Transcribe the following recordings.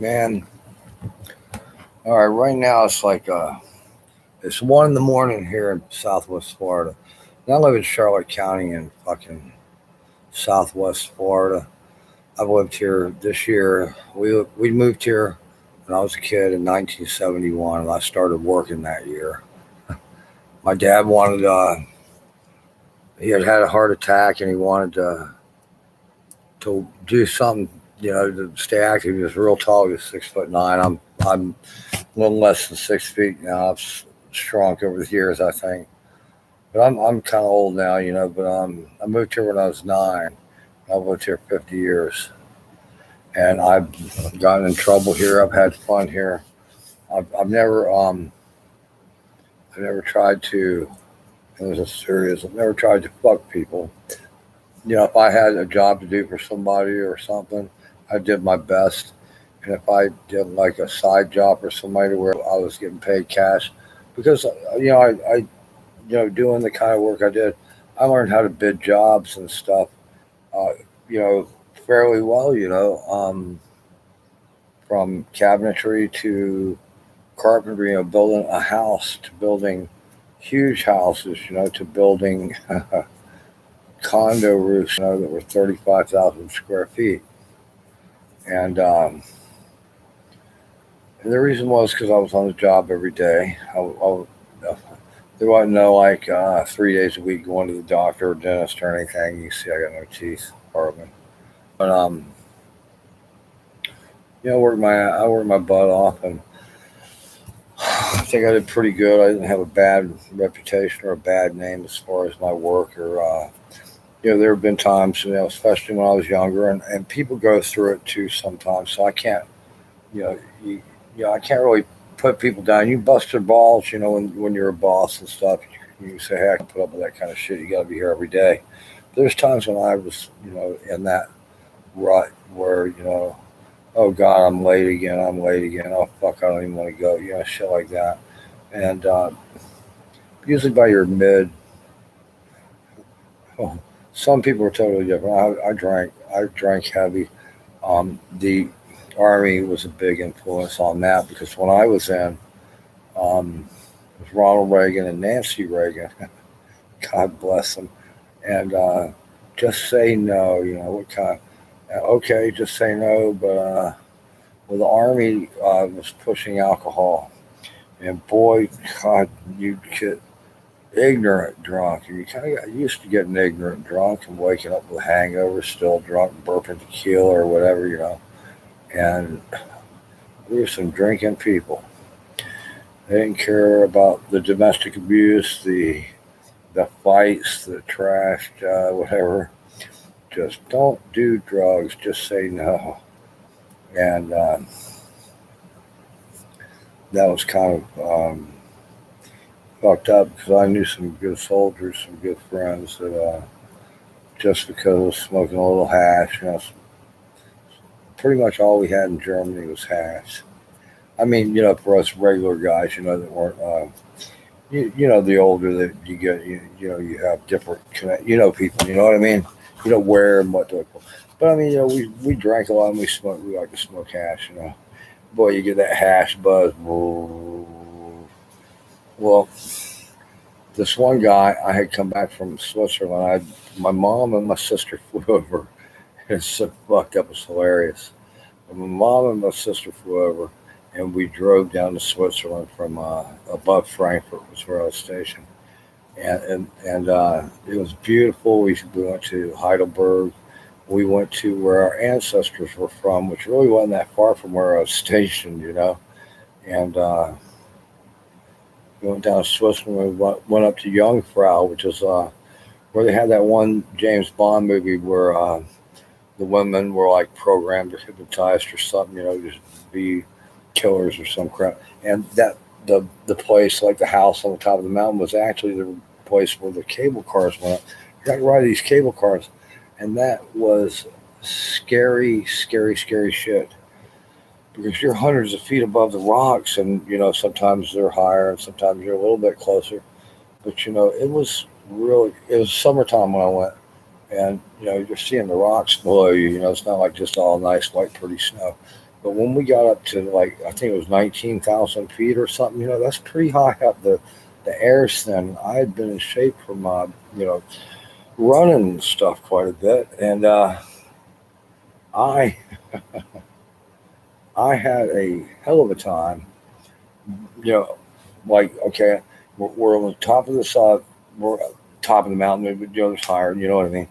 Man, all right, right now it's 1 in the morning here in Southwest Florida. And I live in Charlotte County in fucking Southwest Florida. I've lived here this year. We moved here when I was a kid in 1971, and I started working that year. My dad he had had a heart attack, and he wanted to do something, to stay active. He was real tall. He was 6'9". I'm a little less than 6 feet now. I've shrunk over the years, I think. But I'm kind of old now, But I moved here when I was 9. I've lived here 50 years, and I've gotten in trouble here. I've had fun here. I've never tried to. And this is serious. I've never tried to fuck people. If I had a job to do for somebody or something, I did my best. And if I did like a side job for somebody where I was getting paid cash, because doing the kind of work I did, I learned how to bid jobs and stuff, uh, you know, fairly well. From cabinetry to carpentry, building a house to building huge houses, to building condo roofs, that were 35,000 square feet. And the reason was because I was on the job every day. There wasn't no 3 days a week going to the doctor or dentist or anything. You see, I got no teeth, hardly. But I worked my butt off, and I think I did pretty good. I didn't have a bad reputation or a bad name as far as my work. Or there have been times, especially when I was younger, and people go through it too sometimes. So I can't, you know, I can't really put people down. You bust their balls, when you're a boss and stuff. You say, hey, I can put up with that kind of shit. You got to be here every day. There's times when I was, in that rut where, oh God, I'm late again. I'm late again. Oh fuck, I don't even want to go. Shit like that. And usually by your mid, oh, some people are totally different. I drank heavy. The Army was a big influence on that because when I was in, it was Ronald Reagan and Nancy Reagan. God bless them. And just say no. What kind? Okay, just say no. But well, the Army was pushing alcohol, and boy, God, you get ignorant drunk, and you kind of got used to getting ignorant drunk and waking up with a hangover, still drunk, burping tequila or whatever. And we were some drinking people. They didn't care about the domestic abuse, the fights, the trash, whatever. Just don't do drugs. Just say no. And that was kind of fucked up because I knew some good soldiers, some good friends that just because I was smoking a little hash, pretty much all we had in Germany was hash. I mean, for us regular guys, that weren't, the older that you get, you have different, people, you know what I mean? Where and what to. But I mean, we drank a lot and we smoked. We like to smoke hash. Boy, you get that hash buzz. Well, this one guy, I had come back from Switzerland. My mom and my sister flew over. It's so fucked up. It's hilarious. And my mom and my sister flew over, and we drove down to Switzerland from above Frankfurt was where I was stationed, and it was beautiful. We went to Heidelberg. We went to where our ancestors were from, which really wasn't that far from where I was stationed. And we went down to Switzerland. We went up to Jungfrau, which is where they had that one James Bond movie where the women were like programmed or hypnotized or something, just be killers or some crap. And that the place, like the house on the top of the mountain, was actually the place where the cable cars went up. You got to ride these cable cars, and that was scary, scary, scary shit. Because you're hundreds of feet above the rocks, and sometimes they're higher, and sometimes you're a little bit closer. But it was summertime when I went, and you're seeing the rocks below you. It's not like just all nice white pretty snow. But when we got up to like, I think it was 19,000 feet or something, that's pretty high up. The air's thin. I had been in shape from, you know, running and stuff quite a bit, and I I had a hell of a time. You know, like okay, we're on the top of the side, we're at the top of the mountain, the other's higher. You know what I mean?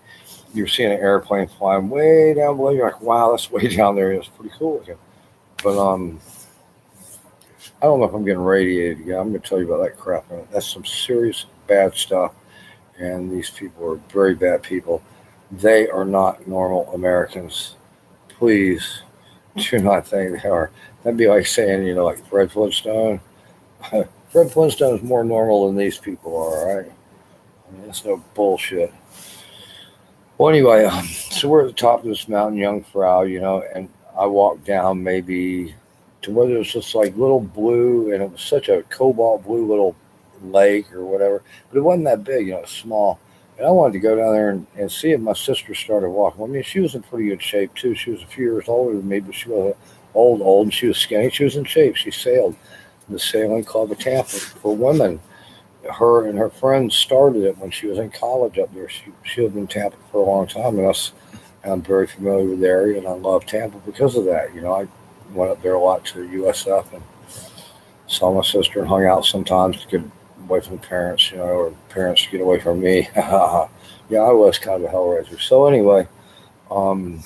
You're seeing an airplane flying way down below. You're like, wow, that's way down there. It's pretty cool looking. But I don't know if I'm getting radiated again. I'm going to tell you about that crap. That's some serious bad stuff. And these people are very bad people. They are not normal Americans. Please do not think they are. That'd be like saying, like Fred Flintstone. Fred Flintstone is more normal than these people are, right? I mean, it's no bullshit. Well, anyway, so we're at the top of this mountain, Young Frau, and I walked down maybe to where there was just like little blue, and it was such a cobalt blue little lake or whatever, but it wasn't that big, small. And I wanted to go down there and see if my sister started walking. I mean, she was in pretty good shape too. She was a few years older than me, but she wasn't old, and she was skinny. She was in shape. She sailed in the sailing club of Tampa for women. Her and her friends started it when she was in college up there. She lived in Tampa for a long time, and I'm very familiar with the area, and I love Tampa because of that. I went up there a lot to the USF and saw my sister and hung out sometimes to get away from the parents, or parents to get away from me. Yeah, I was kind of a hellraiser. So anyway, um,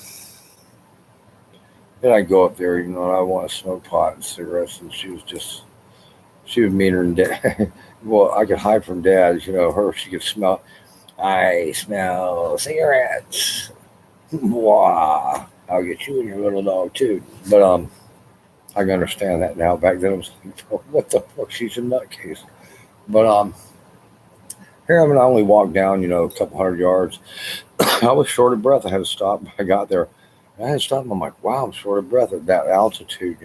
then I go up there, and I want to smoke pot and cigarettes, and she was meaner than dad. Well, I could hide from dad, her, she could smell. I smell cigarettes. Wow, I'll get you and your little dog too. But I can understand that now. Back then, it was like, what the fuck? She's a nutcase. But here I'm, and I only walked down, a couple hundred yards. I was short of breath. I had to stop. I got there. And I had to stop. And I'm like, wow, I'm short of breath at that altitude.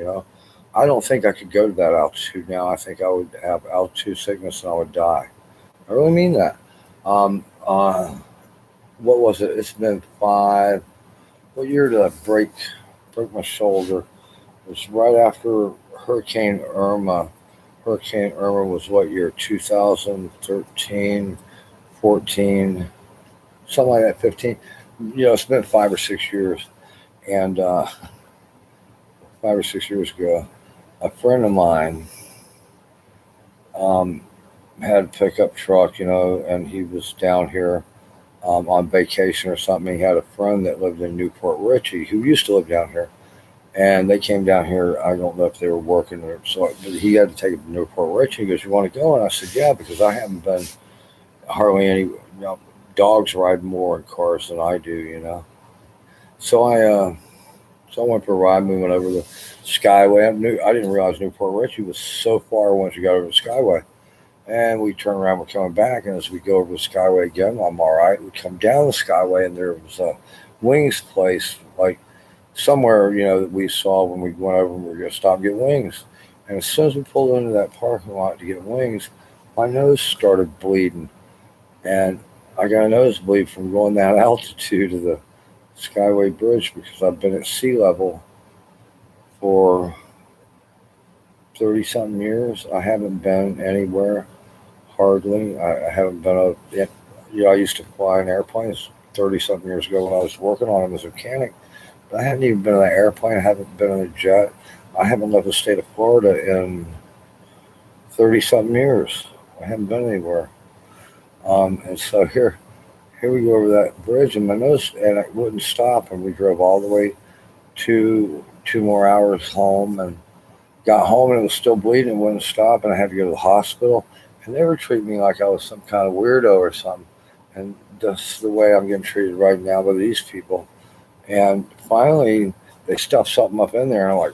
I don't think I could go to that altitude now. I think I would have altitude sickness and I would die. I really mean that. What was it? It's been five. What year did I break my shoulder? It was right after Hurricane Irma. Hurricane Irma was what year? 2013, 14, something like that, 15. It's been 5 or 6 years. And 5 or 6 years ago, a friend of mine um, had a pickup truck, and he was down here on vacation or something. He had a friend that lived in Newport Richey who used to live down here. And they came down here. I don't know if they were working or so, but he had to take it to Newport Richey. He goes, "You want to go?" And I said, "Yeah," because I haven't been hardly any. Dogs ride more in cars than I do. So I went for a ride. We went over the Skyway. I didn't realize Newport Richey was so far once you got over the Skyway. And we turned around, we're coming back, and as we go over the Skyway again, I'm all right. We come down the Skyway, and there was a wings place, like somewhere, that we saw when we went over and we were going to stop and get wings. And as soon as we pulled into that parking lot to get wings, my nose started bleeding. And I got a nosebleed from going that altitude of the Skyway Bridge because I've been at sea level for 30 something years. I haven't been anywhere hardly. I haven't been I used to fly in airplanes 30 something years ago when I was working on them as a mechanic. But I haven't even been in an airplane. I haven't been in a jet. I haven't left the state of Florida in 30 something years. I haven't been anywhere. And so here we go over that bridge, and my nose, and it wouldn't stop. And we drove all the way 2 more hours home, and got home, and it was still bleeding. It wouldn't stop, and I had to go to the hospital. And they were treating me like I was some kind of weirdo or something. And that's the way I'm getting treated right now by these people. And finally, they stuffed something up in there, and I'm like,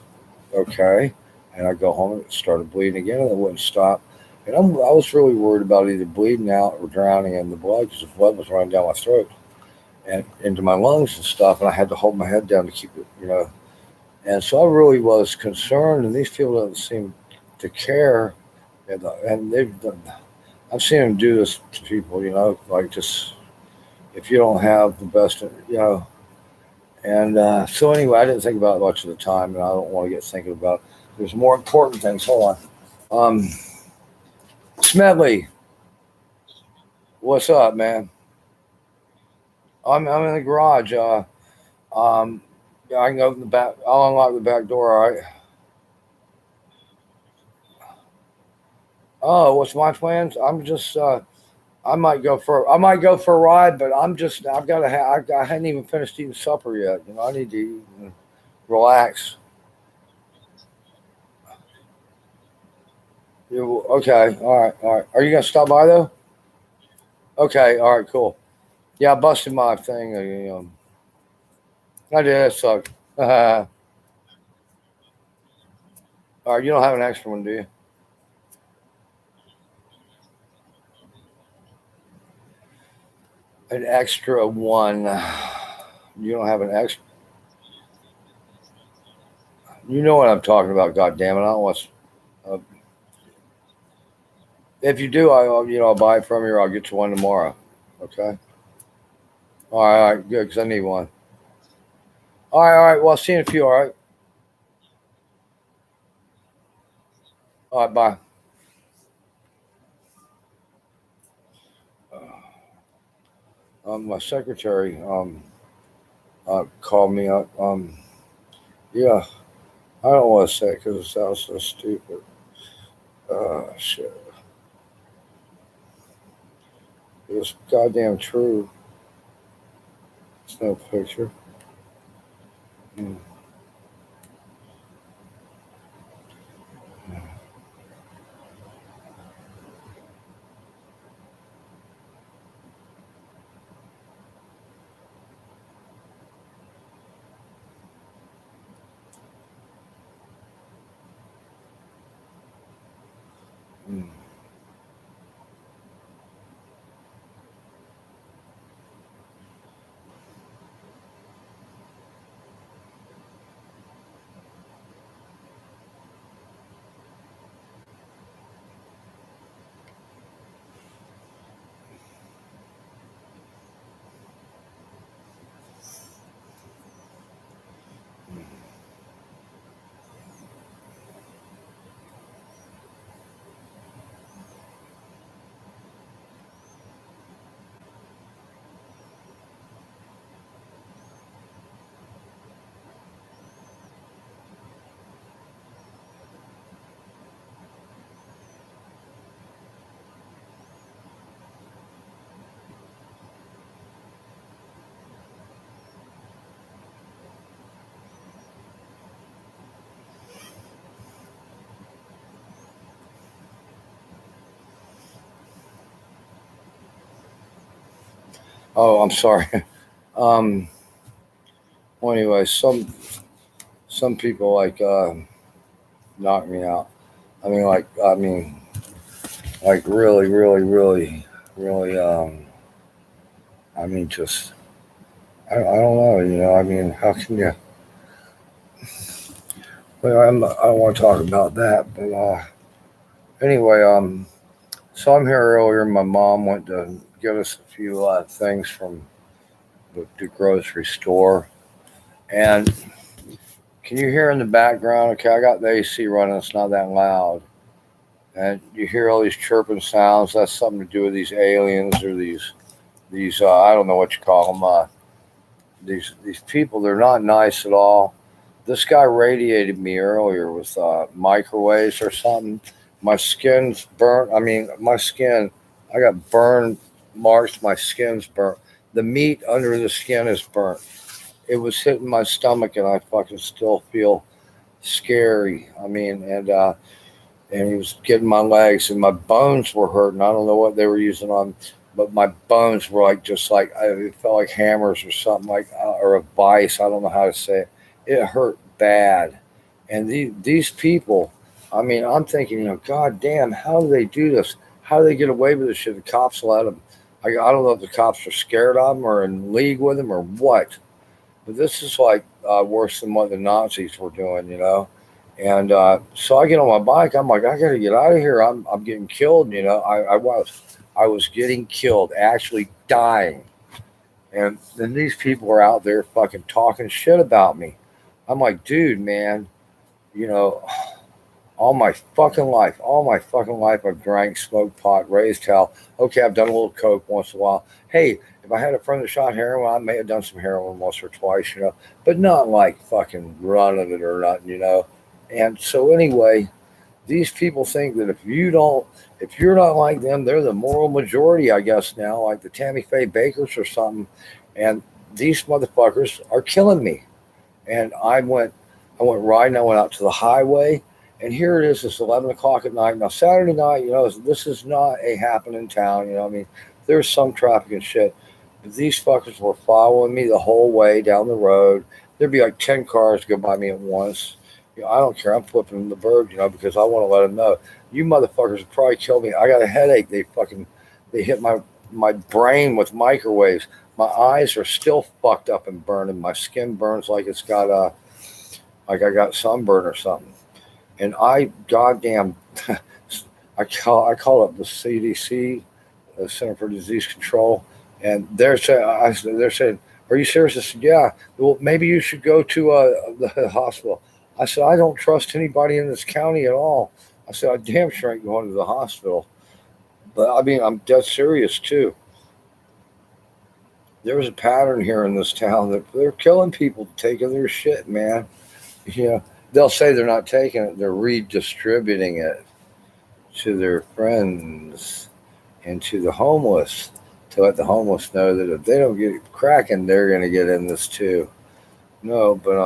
okay. And I go home, and it started bleeding again, and it wouldn't stop. And I was really worried about either bleeding out or drowning in the blood because the blood was running down my throat and into my lungs and stuff. And I had to hold my head down to keep it. And so I really was concerned, and these people don't seem to care. And they've done, I've seen them do this to people, like just if you don't have the best, And so anyway, I didn't think about it much at the time, and I don't want to get thinking about. There's more important things. Hold on. Smedley, what's up, man? I'm in the garage. Um, yeah, I can open the back. I'll unlock the back door. All right. Oh, what's my plans? I'm just. I might go for a ride, but I'm just. I've got to. I hadn't even finished eating supper yet. You know, I need to eat and relax. Okay. All right. All right. Are you gonna stop by though? Okay. All right. Cool. Yeah, I busted my thing. I did. It sucked. All right. You don't have an extra one, do you? An extra one. You don't have an extra. You know what I'm talking about. God damn it! I don't want. Uh, if you do, I'll buy it from you. Or I'll get you one tomorrow. Okay. All right. Good. Because I need one. All right. All right. Well, I'll see you in a few. All right. All right. Bye. My secretary called me up. Yeah. I don't want to say it because it sounds so stupid. Shit. It's goddamn true. It's no picture. Mm, mm, Oh, I'm sorry. Um. Well, anyway, some people knock me out. Like really, really, really, really. Just I don't know. How can you? Well, I don't want to talk about that, but anyway, so I'm here earlier. My mom went to get us a few things from the grocery store, and can you hear in the background? Okay, I got the AC running. It's not that loud, and you hear all these chirping sounds. That's something to do with these aliens or these I don't know what you call them. These people, they're not nice at all. This guy radiated me earlier with microwaves or something. My skin's burnt. My skin. I got burn marks. My skin's burnt. The meat under the skin is burnt. It was hitting my stomach, and I fucking still feel scary. And he was getting my legs, and my bones were hurting. I don't know what they were using on, but my bones were it felt like hammers or something or a vice. I don't know how to say it. It hurt bad, and these people. I'm thinking, God damn, how do they do this? How do they get away with this shit? The cops let them. I don't know if the cops are scared of them or in league with them or what. But this is worse than what the Nazis were doing. And so I get on my bike. I'm like, I got to get out of here. I'm getting killed. I was getting killed, actually dying. And then these people are out there fucking talking shit about me. I'm like, dude, man, you know, all my fucking life, I've drank, smoked pot, raised hell. Okay, I've done a little coke once in a while. Hey, if I had a friend that shot heroin, I may have done some heroin once or twice, but not like fucking running it or nothing, And so anyway, these people think that if you're not like them, they're the moral majority, I guess now, like the Tammy Faye Bakers or something. And these motherfuckers are killing me. And I went riding. I went out to the highway, and here it is. It's 11 o'clock at night now. Saturday night, this is not a happening town. I mean, there's some traffic and shit. But these fuckers were following me the whole way down the road. There'd be like 10 cars go by me at once. I don't care. I'm flipping the bird, because I want to let them know you motherfuckers would probably kill me. I got a headache. They hit my brain with microwaves. My eyes are still fucked up and burning. My skin burns like it's got like I got sunburn or something. And I goddamn I call up the CDC, the Center for Disease Control, and they're saying, "Are you serious?" I said, "Yeah." Well, maybe you should go to the hospital. I said, "I don't trust anybody in this county at all." I said, "I damn sure ain't going to the hospital." But I mean, I'm dead serious too. There's a pattern here in this town that they're killing people taking their shit, man. You know, they'll say they're not taking it; they're redistributing it to their friends and to the homeless to let the homeless know that if they don't get cracking, they're going to get in this too. No, but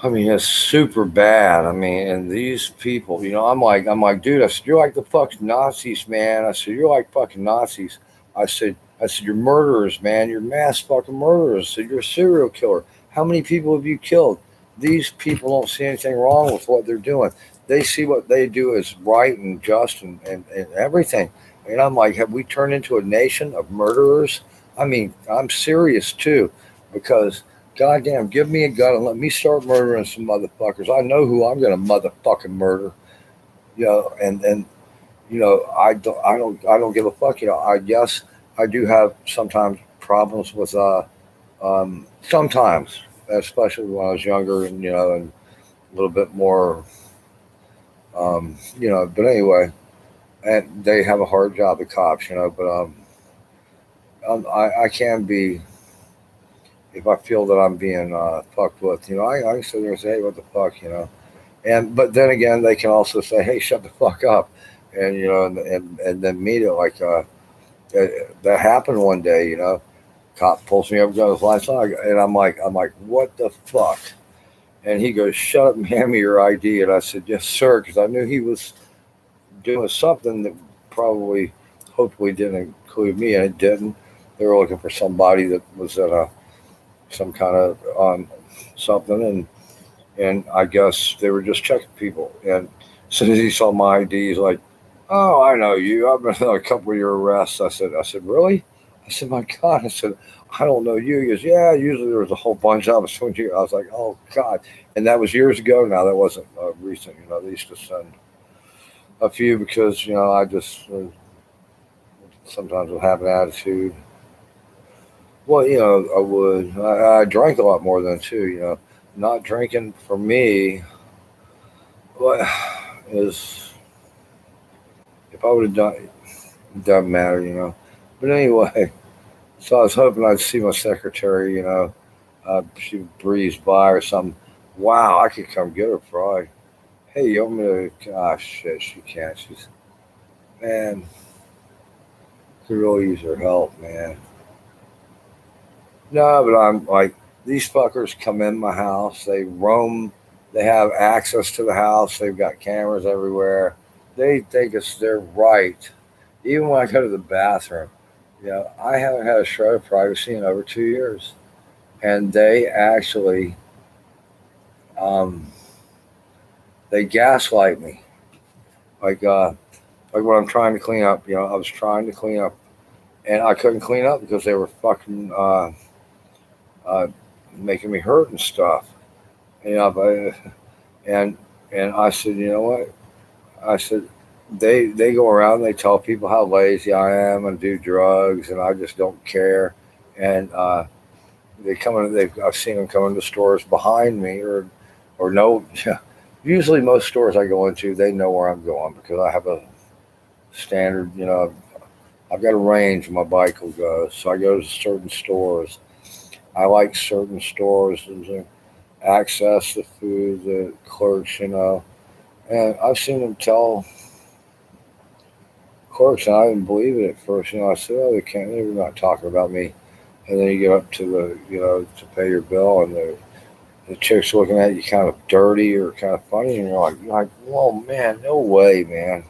I mean, it's super bad. I mean, and these people, I'm like, dude. I said, you're like the fucking Nazis, man. I said, you're like fucking Nazis. I said, you're murderers, man. You're mass fucking murderers. I said, you're a serial killer. How many people have you killed? These people don't see anything wrong with what they're doing. They see what they do as right and just and everything. And I'm like, have we turned into a nation of murderers? I mean, I'm serious too, because goddamn, give me a gun and let me start murdering some motherfuckers. I know who I'm gonna motherfucking murder. And I don't give a fuck. I guess I do have sometimes problems with sometimes, especially when I was younger and and a little bit more but anyway, and they have a hard job, the cops, but I can be, if I feel that I'm being fucked with, I can sit there and say, hey, what the fuck, and but then again, they can also say, hey, shut the fuck up, and and then meet it like that happened one day, cop pulls me up, goes lights on, and I'm like, what the fuck? And he goes, shut up and hand me your ID. And I said, yes, sir, because I knew he was doing something that probably, hopefully, didn't include me, and it didn't. They were looking for somebody that was in some kind of something, and I guess they were just checking people. And as soon as he saw my ID, he's like, "Oh, I know you. I've been on a couple of your arrests." I said, "Really?" I said, "My God!" I said, "I don't know you." He goes, "Yeah, usually there was a whole bunch of us when you." I was like, "Oh God!" And that was years ago. Now that wasn't recent. They used to send a few because I just sometimes would have an attitude. Well, I would. I drank a lot more than two. Not drinking for me, what is if I would have done it doesn't matter. But anyway, so I was hoping I'd see my secretary. She breezed by or something. Wow, I could come get her Friday. Hey, you want me to? Gosh, shit, she can't. She's man, could really use her help, man. No, but I'm like, these fuckers come in my house. They roam. They have access to the house. They've got cameras everywhere. They think it's their right. Even when I go to the bathroom, I haven't had a shred of privacy in over 2 years. And they actually, um, they gaslight me. Like, uh, like when I'm trying to clean up, I was trying to clean up and I couldn't clean up because they were fucking uh, making me hurt and stuff. But, and and I said, you know what? I said, they go around, they tell people how lazy I am and do drugs, and I just don't care. And they come in. I've seen them come into stores behind me, or no. Usually, most stores I go into, they know where I'm going because I have a standard. I've got a range my bike will go, so I go to certain stores. I like certain stores and access the food, the clerks, and I've seen them tell clerks, and I didn't believe it at first. I said, "Oh, they can't. They're not talking about me." And then you get up to to pay your bill, and the chick's looking at you kind of dirty or kind of funny, and you're like, "Whoa, man, no way, man."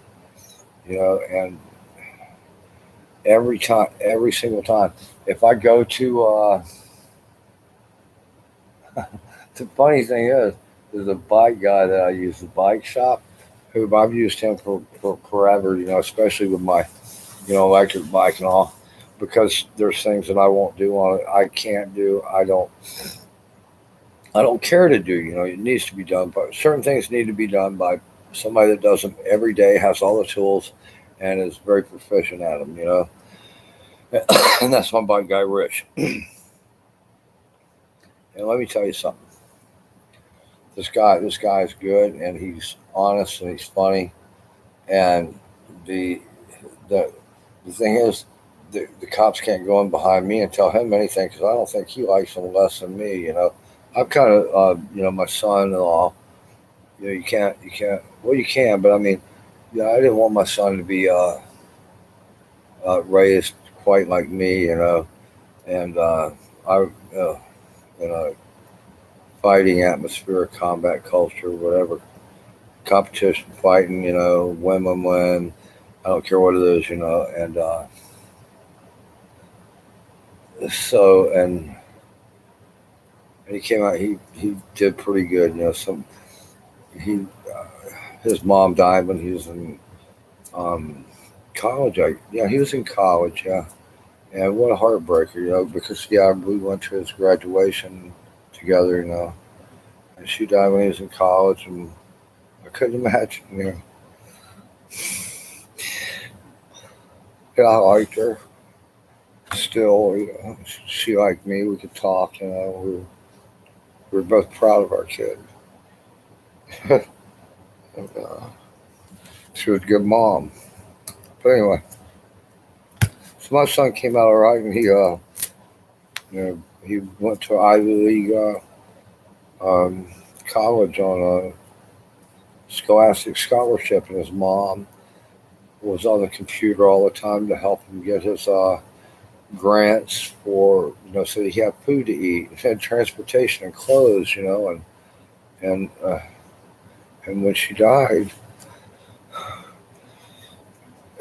And every time, every single time, if I go to, the funny thing is, there's a bike guy that I use, the bike shop, who I've used him for forever, especially with my, electric bike and all, because there's things that I won't do on it. I can't do. I don't care to do. It needs to be done, but certain things need to be done by somebody that does them every day, has all the tools, and is very proficient at them. And that's my bike guy, Rich. And let me tell you something. This guy is good, and he's honest, and he's funny. And the the the thing is, the cops can't go in behind me and tell him anything because I don't think he likes them less than me. I'm kind of, my son-in-law. You can't. Well, you can, but I mean, I didn't want my son to be raised quite like me. And I, in a fighting atmosphere, combat culture, whatever, competition fighting. Women win. I don't care what it is. And so and he came out. He did pretty good. He his mom died when he was in um, college. Yeah, he was in college. Yeah, and what a heartbreaker. Because yeah, we went to his graduation together. And she died when he was in college, and I couldn't imagine. Yeah, I liked her still. She liked me. We could talk. We were both proud of our kid. And, she was a good mom. But anyway, so my son came out all right, and he went to Ivy League um, college on a scholastic scholarship, and his mom was on the computer all the time to help him get his grants for so that he had food to eat, had transportation and clothes, and when she died,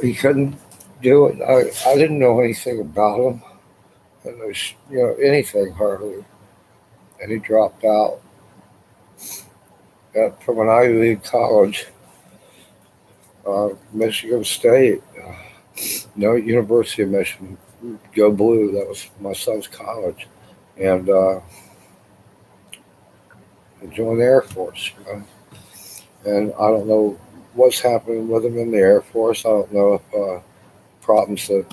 he couldn't do it. I didn't know anything about him, and there's anything hardly, and he dropped out from an Ivy League college, Michigan State, no, University of Michigan, go blue. That was my son's college, and joined the Air Force. And I don't know what's happening with him in the Air Force. I don't know if problems that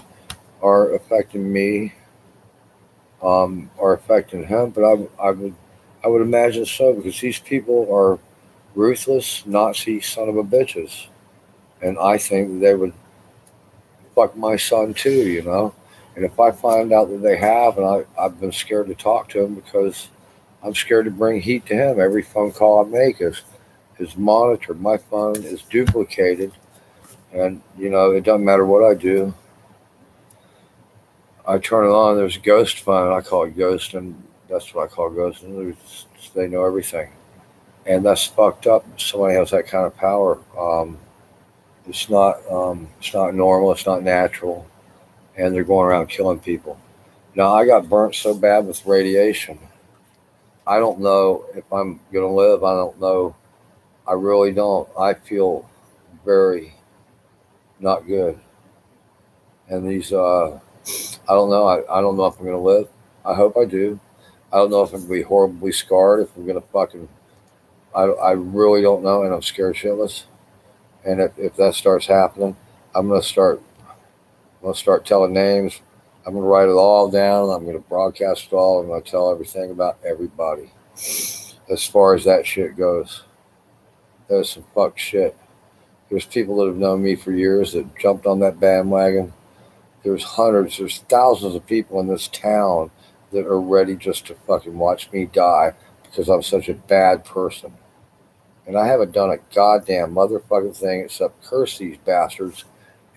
are affecting me are affecting him, but I would imagine so because these people are ruthless Nazi son of a bitches, and I think that they would fuck my son too. And if I find out that they have, and I've been scared to talk to him because I'm scared to bring heat to him. Every phone call I make is monitored. My phone is duplicated, and it doesn't matter what I do. I turn it on. There's a ghost phone. I call it ghost, and that's what I call ghost. And they know everything, and that's fucked up. Somebody has that kind of power. It's not. It's not normal. It's not natural, and they're going around killing people. Now I got burnt so bad with radiation. I don't know if I'm gonna live. I don't know. I really don't. I feel very not good. And these, I don't know. I don't know if I'm gonna live. I hope I do. I don't know if I'm gonna be horribly scarred. If I'm gonna fucking, I really don't know, and I'm scared shitless. And if that starts happening, I'm gonna start. I'm gonna start telling names. I'm gonna write it all down. I'm gonna broadcast it all. I'm gonna tell everything about everybody. As far as that shit goes, there's some fuck shit. There's people that have known me for years that jumped on that bandwagon. There's hundreds, there's thousands of people in this town that are ready just to fucking watch me die because I'm such a bad person. And I haven't done a goddamn motherfucking thing except curse these bastards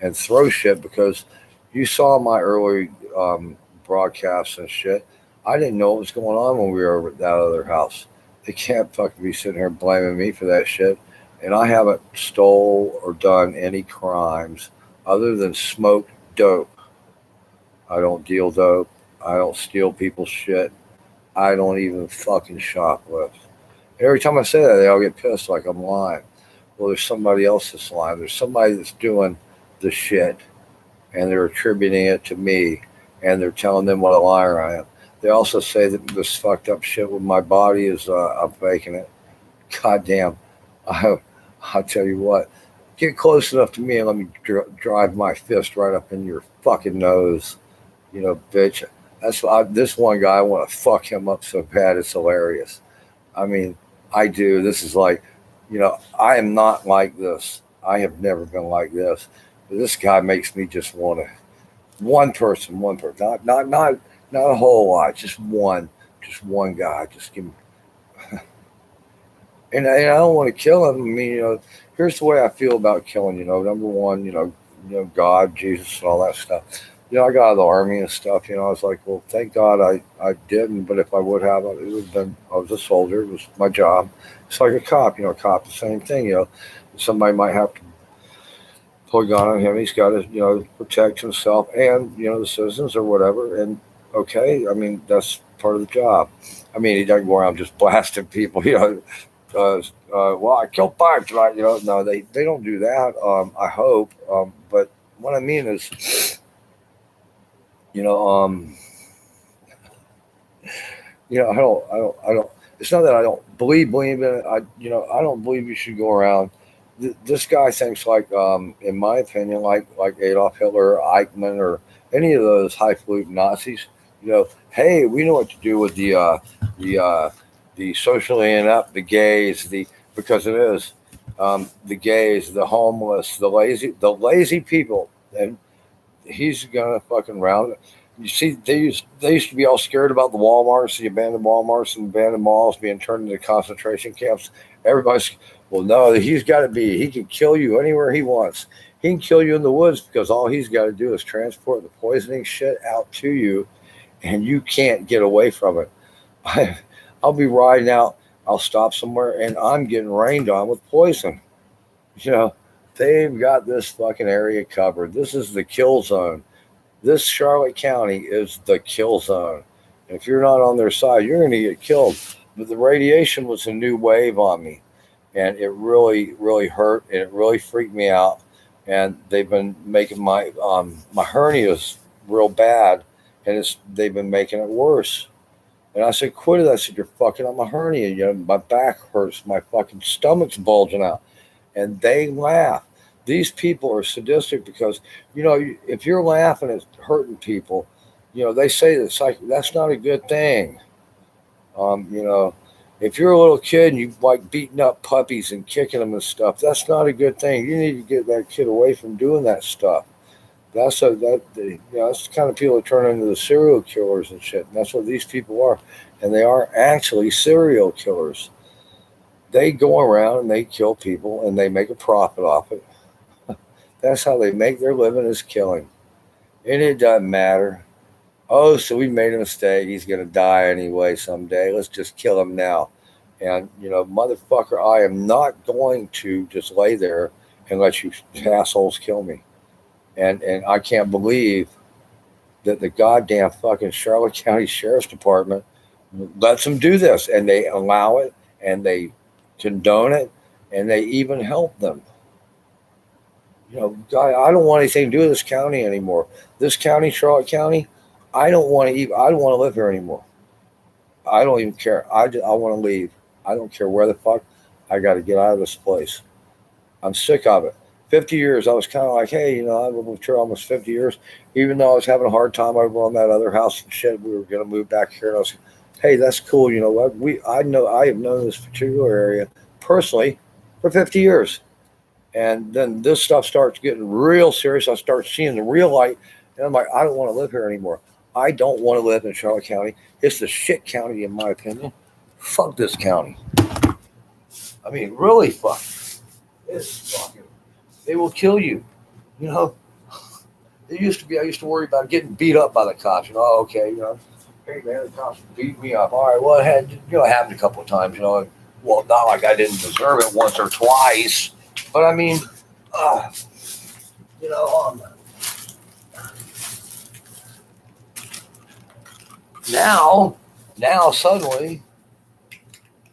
and throw shit because you saw my early broadcasts and shit. I didn't know what was going on when we were over at that other house. They can't fucking be sitting here blaming me for that shit. And I haven't stole or done any crimes other than smoke dope. I don't deal dope. I don't steal people's shit. I don't even fucking shoplift. And every time I say that, they all get pissed like I'm lying. Well, there's somebody else that's lying. There's somebody that's doing the shit, and they're attributing it to me, and they're telling them what a liar I am. They also say that this fucked up shit with my body is I'm faking it. Goddamn, I, I'll tell you what. Get close enough to me and let me drive my fist right up in your fucking nose, bitch. That's why this one guy. I want to fuck him up so bad it's hilarious. I mean, I do. This is like, I am not like this. I have never been like this. But this guy makes me just want to. One person, not a whole lot, just one guy. Just give me, and I don't want to kill him. I mean, here's the way I feel about killing. Number one, God, Jesus, and all that stuff. I got out of the army and stuff. I was like, well, thank God I didn't. But if I would have, it would have been. I was a soldier. It was my job. It's like a cop. A cop, the same thing. Somebody might have to pull a gun on him. He's got to, protect himself and the citizens or whatever. And okay, I mean that's part of the job. I mean, he doesn't go around just blasting people. Well, I killed five tonight. No, they don't do that. I hope. But what I mean is, you know, um, I don't. It's not that I don't believe in it. I don't believe you should go around. This guy thinks like, in my opinion, like Adolf Hitler, or Eichmann, or any of those highfalutin Nazis. Hey, we know what to do with the the socially inept, the gays, because it is the gays, the homeless, the lazy people, and he's gonna fucking round. You see, they used to be all scared about the Walmarts, the abandoned Walmarts and abandoned malls being turned into concentration camps. Everybody's well, no, he's got to be. He can kill you anywhere he wants. He can kill you in the woods because all he's got to do is transport the poisoning shit out to you, and you can't get away from it. I'll be riding out. I'll stop somewhere, and I'm getting rained on with poison. You know, they've got this fucking area covered. This is the kill zone. This Charlotte County is the kill zone. If you're not on their side, you're going to get killed. But the radiation was a new wave on me, and it really, really hurt, and it really freaked me out. And they've been making my hernias real bad, and they've been making it worse. And I said, quit it. I said, you're fucking up my hernia. My back hurts. My fucking stomach's bulging out. And they laugh. These people are sadistic because, if you're laughing at hurting people, they say that's not a good thing. Um, you know, if you're a little kid and you like beating up puppies and kicking them and stuff, that's not a good thing. You need to get that kid away from doing that stuff. That's the kind of people that turn into the serial killers and shit. And that's what these people are, and they are actually serial killers. They go around and they kill people and they make a profit off it. That's how they make their living is killing, and it doesn't matter. Oh, so we made a mistake. He's gonna die anyway someday. Let's just kill him now. And motherfucker, I am not going to just lay there and let you assholes kill me. And I can't believe that the goddamn fucking Charlotte County Sheriff's Department lets them do this, and they allow it, and they condone it, and they even help them. I don't want anything to do with this county anymore. This county, Charlotte County, I don't want to even. I don't want to live here anymore. I don't even care. I want to leave. I don't care where the fuck. I got to get out of this place. I'm sick of it. 50 years. I was kind of like, hey, I lived with her almost 50 years. Even though I was having a hard time over on that other house and shit, we were going to move back here. And I was, hey, that's cool. You know what? I have known this particular area personally for 50 years. And then this stuff starts getting real serious. I start seeing the real light. And I'm like, I don't want to live here anymore. I don't want to live in Charlotte County. It's the shit county, in my opinion. Fuck this county. I mean, really fuck. It's fucking. They will kill you. You know, I used to worry about getting beat up by the cops. Okay, hey man, the cops beat me up. All right, well, it had, it happened a couple of times, well, not like I didn't deserve it once or twice, but I mean, you know, um, now, now suddenly,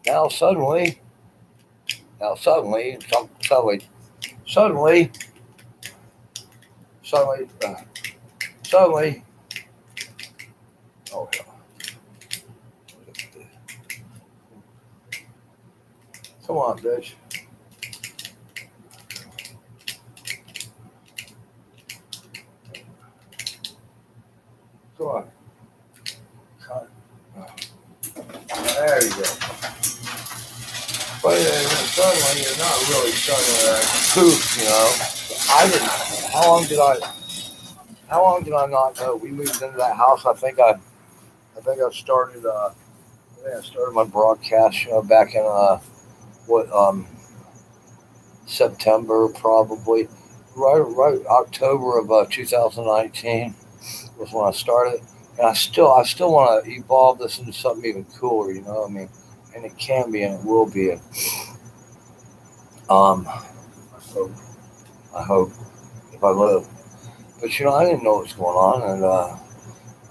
now suddenly, now suddenly, suddenly, suddenly, oh yeah. Come on, bitch. Come on. There you go. But suddenly, you're not really suddenly like poof, I didn't. How long did I not know? We moved into that house. I think I started. I started my broadcast, back in what September probably, right October of 2019 was when I started, and I still want to evolve this into something even cooler. I mean, and it can be, and it will be. And I hope if I live. But I didn't know what was going on, and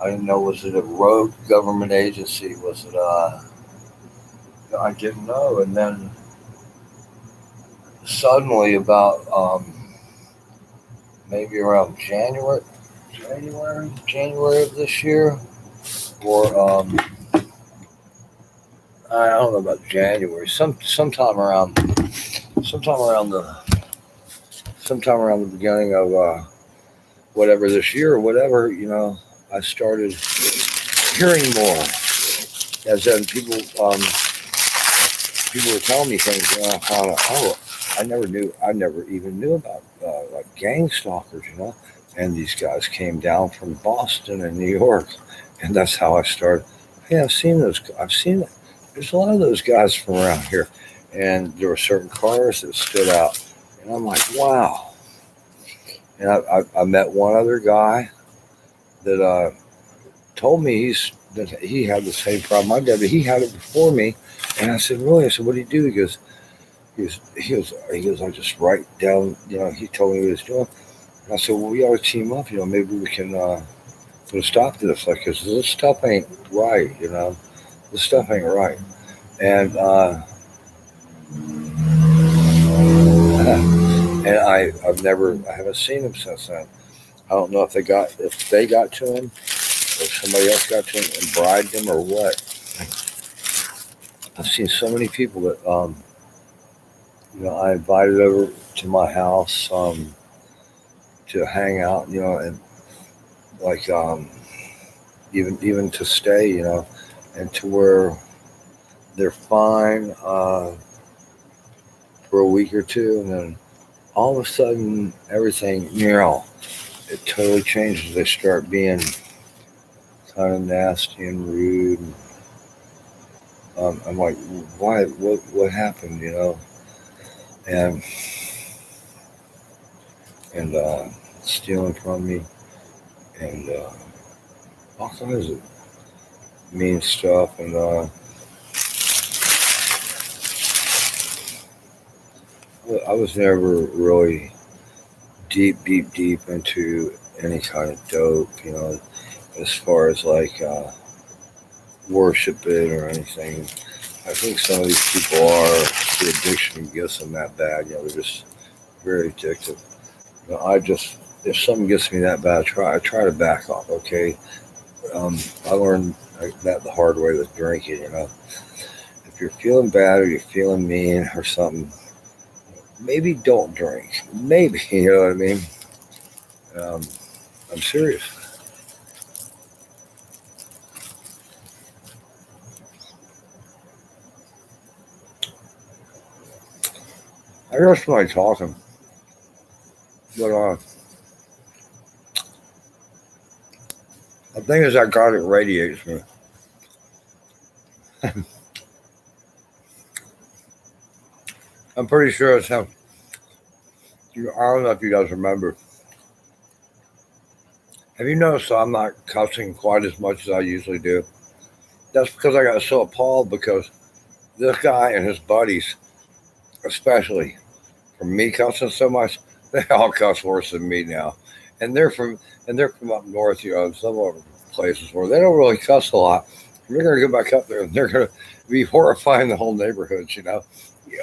I didn't know, was it a rogue government agency? Was it I didn't know, and then suddenly about maybe around January of this year, or I don't know about January, sometime around the beginning of whatever this year or whatever, I started hearing more, as in people were telling me things, and I found out, I never even knew about like gang stalkers, and these guys came down from Boston and New York, and that's how I started. Hey, I've seen it. There's a lot of those guys from around here, and there were certain cars that stood out, and I'm like, wow. And I met one other guy that told me that he had the same problem I did, but he had it before me. And I said, really? I said, what do you do? He goes, I just write down, he told me what he was doing. And I said, well, we ought to team up, maybe we can put a stop to this, like, because this stuff ain't right, this stuff ain't right. And, and I haven't seen him since then. I don't know if they got to him, or somebody else got to him and bribed him, or what. I've seen so many people that I invited over to my house to hang out, and like even to stay, and to where they're fine for a week or two, and then all of a sudden everything, it totally changes. They start being kind of nasty and rude. I'm like, why? What happened? And stealing from me, and all kinds of mean stuff. And I was never really deep into any kind of dope, as far as like worship it or anything. I think some of these people the addiction gets them that bad. They're just very addictive. If something gets me that bad, I try to back off. Okay, I learned that the hard way with drinking. If you're feeling bad or you're feeling mean or something, maybe don't drink. Maybe, you know what I mean? Um, I'm serious. I hear somebody talking, but the thing is, that God, it radiates me. I'm pretty sure it's how. I don't know if you guys remember. Have you noticed I'm not cussing quite as much as I usually do? That's because I got so appalled because this guy and his buddies, especially from me cussing so much, they all cuss worse than me now. And they're from up north, some other places where they don't really cuss a lot. They're gonna go back up there and they're gonna be horrifying the whole neighborhood.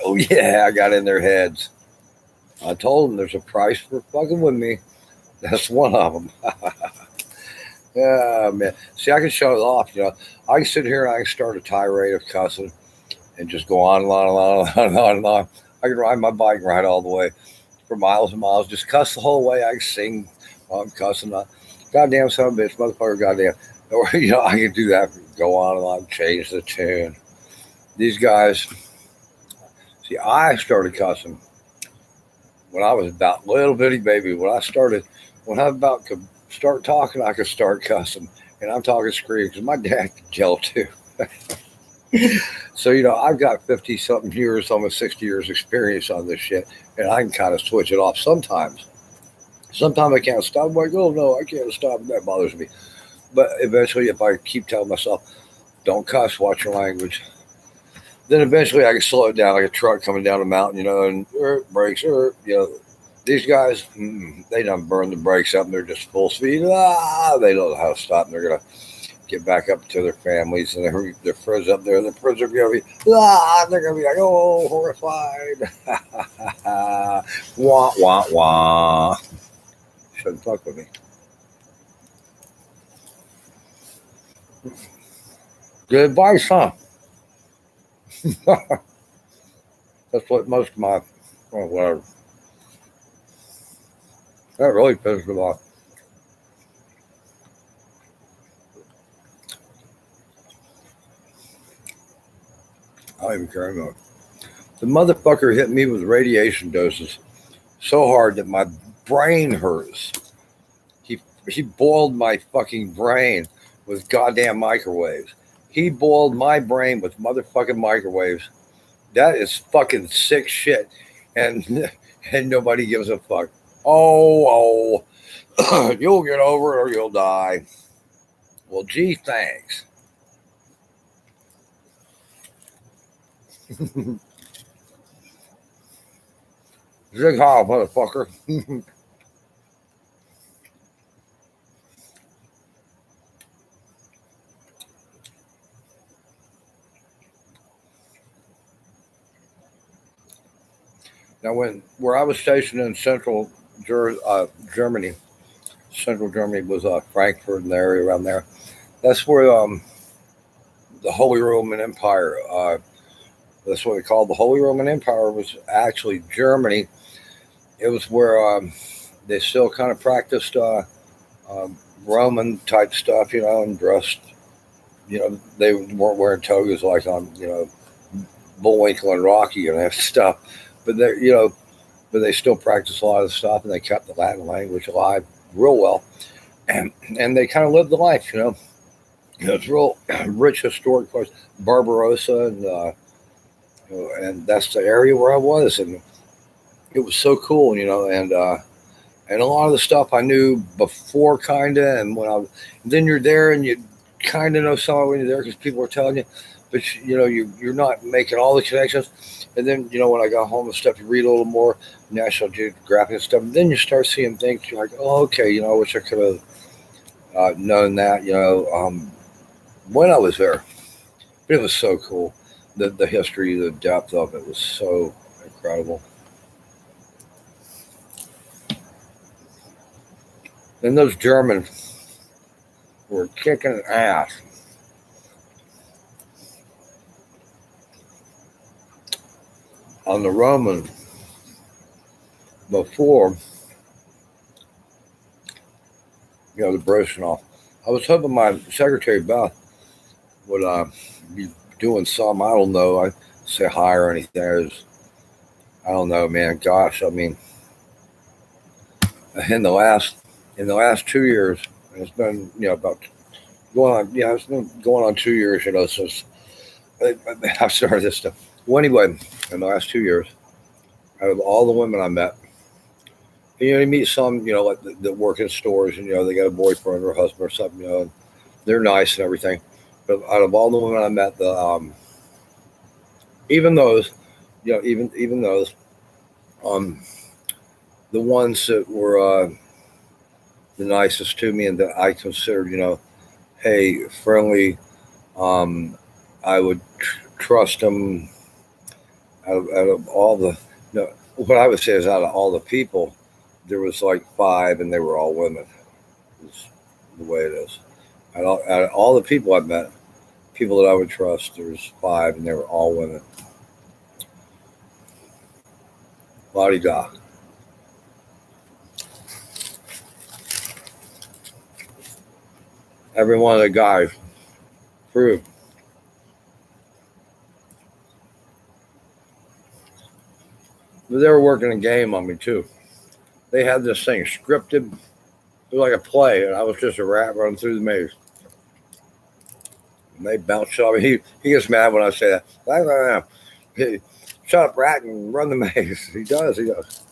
Oh yeah, I got in their heads. I told them there's a price for fucking with me. That's one of them. Yeah, man. See, I can show it off. I can sit here and I can start a tirade of cussing and just go on and on and on and on and on and on. I can ride my bike and ride all the way for miles and miles. Just cuss the whole way. I can sing while I'm cussing. Goddamn son of a bitch, motherfucker, goddamn. Or, I can do that. Go on and on, change the tune. These guys, see, I started cussing when I was about little bitty baby. When I about could start talking, I could start cussing. And I'm talking screaming because my dad could yell too. So, I've got 50 something years, almost 60 years experience on this shit, and I can kind of switch it off sometimes. Sometimes I can't stop. I'm like, oh no, I can't stop. That bothers me. But eventually, if I keep telling myself, don't cuss, watch your language, then eventually I can slow it down like a truck coming down a mountain, and brakes, these guys, they done burn the brakes up and they're just full speed. They don't know how to stop and they're going to get back up to their families and their friends up there. And the friends are going to be, they're going to be like, oh, horrified. Wah, wah, wah. Shouldn't fuck with me. Good advice, huh? That's what most of my, well, whatever. That really pisses me off. I don't even care anymore. The motherfucker hit me with radiation doses so hard that my brain hurts. He boiled my fucking brain with goddamn microwaves. He boiled my brain with motherfucking microwaves. That is fucking sick shit. And and nobody gives a fuck. Oh, you'll get over it or you'll die. Well, gee, thanks. Zig Heil, motherfucker. Now, where I was stationed in Germany, central Germany was Frankfurt and the area around there. That's where the Holy Roman Empire. That's what they called the Holy Roman Empire. Was actually Germany. It was where they still kind of practiced um, Roman type stuff, and dressed. They weren't wearing togas like on Bullwinkle and Rocky and that stuff, but but they still practiced a lot of stuff and they kept the Latin language alive real well, and they kind of lived the life. It's real rich historic place, Barbarossa, and that's the area where I was, and it was so cool, and a lot of the stuff I knew before, kinda, and then you're there and you kind of know someone when you're there because people are telling you, but you're not making all the connections, and then when I got home and stuff, you read a little more National Geographic and stuff, and then you start seeing things you're like, oh, okay, I wish I could have known that, when I was there. It was so cool. The history, the depth of it was so incredible. And those Germans were kicking ass. On the Roman before, the brushing off. I was hoping my secretary Beth would be doing some. I don't know. I say hi or anything. I don't know, man. Gosh, I mean, in the last in the last 2 years, it's been about going on. Yeah, it's been going on 2 years. Since I started this stuff. Well, anyway, in the last 2 years, out of all the women I met, you meet some, like that work in stores, and they got a boyfriend or a husband or something, and they're nice and everything. But out of all the women I met, even those, even those, um, the ones that were the nicest to me and that I considered, hey, friendly, um, I would trust them. Out of all the, what I would say is out of all the people, there was like five, and they were all women. Is the way it is. Out of all the people I've met, people that I would trust, there's five, and they were all women. La di da. Every one of the guys proved. But they were working a game on me too. They had this thing scripted. It was like a play, and I was just a rat running through the maze. And they bounced off me. He gets mad when I say that. Hey, shut up, rat, and run the maze. He does. He does.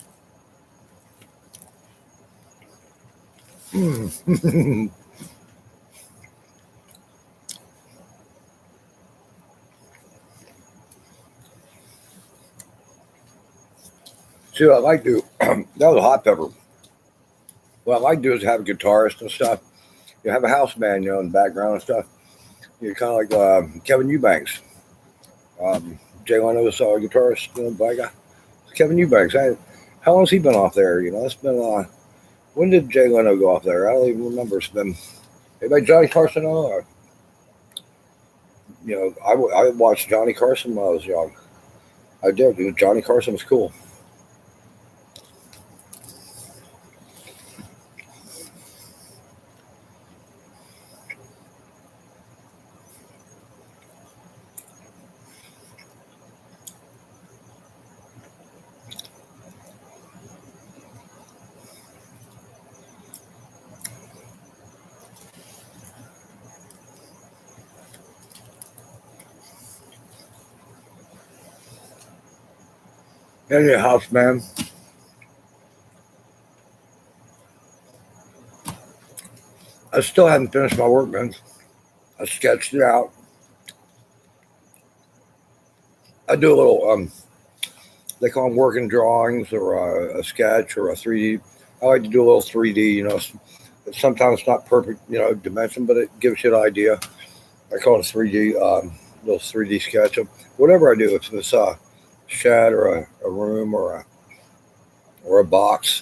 See, what I like to do, that was a hot pepper. What I like to do is have a guitarist and stuff. You have a house band, in the background and stuff. You're kind of like Kevin Eubanks. Jay Leno's guitarist, black guy. Kevin Eubanks. How long's he been off there? It's been. When did Jay Leno go off there? I don't even remember. It's been. Anybody Johnny Carson on? I watched Johnny Carson when I was young. I did. Johnny Carson was cool. In your house, man. I still haven't finished my work, man. I sketched it out. I do a little. They call them working drawings or a sketch or a 3D. I like to do a little 3D. Sometimes it's not perfect, dimension, but it gives you an idea. I call it a 3D, little 3D sketch of whatever I do. If it's a shed or a room or a box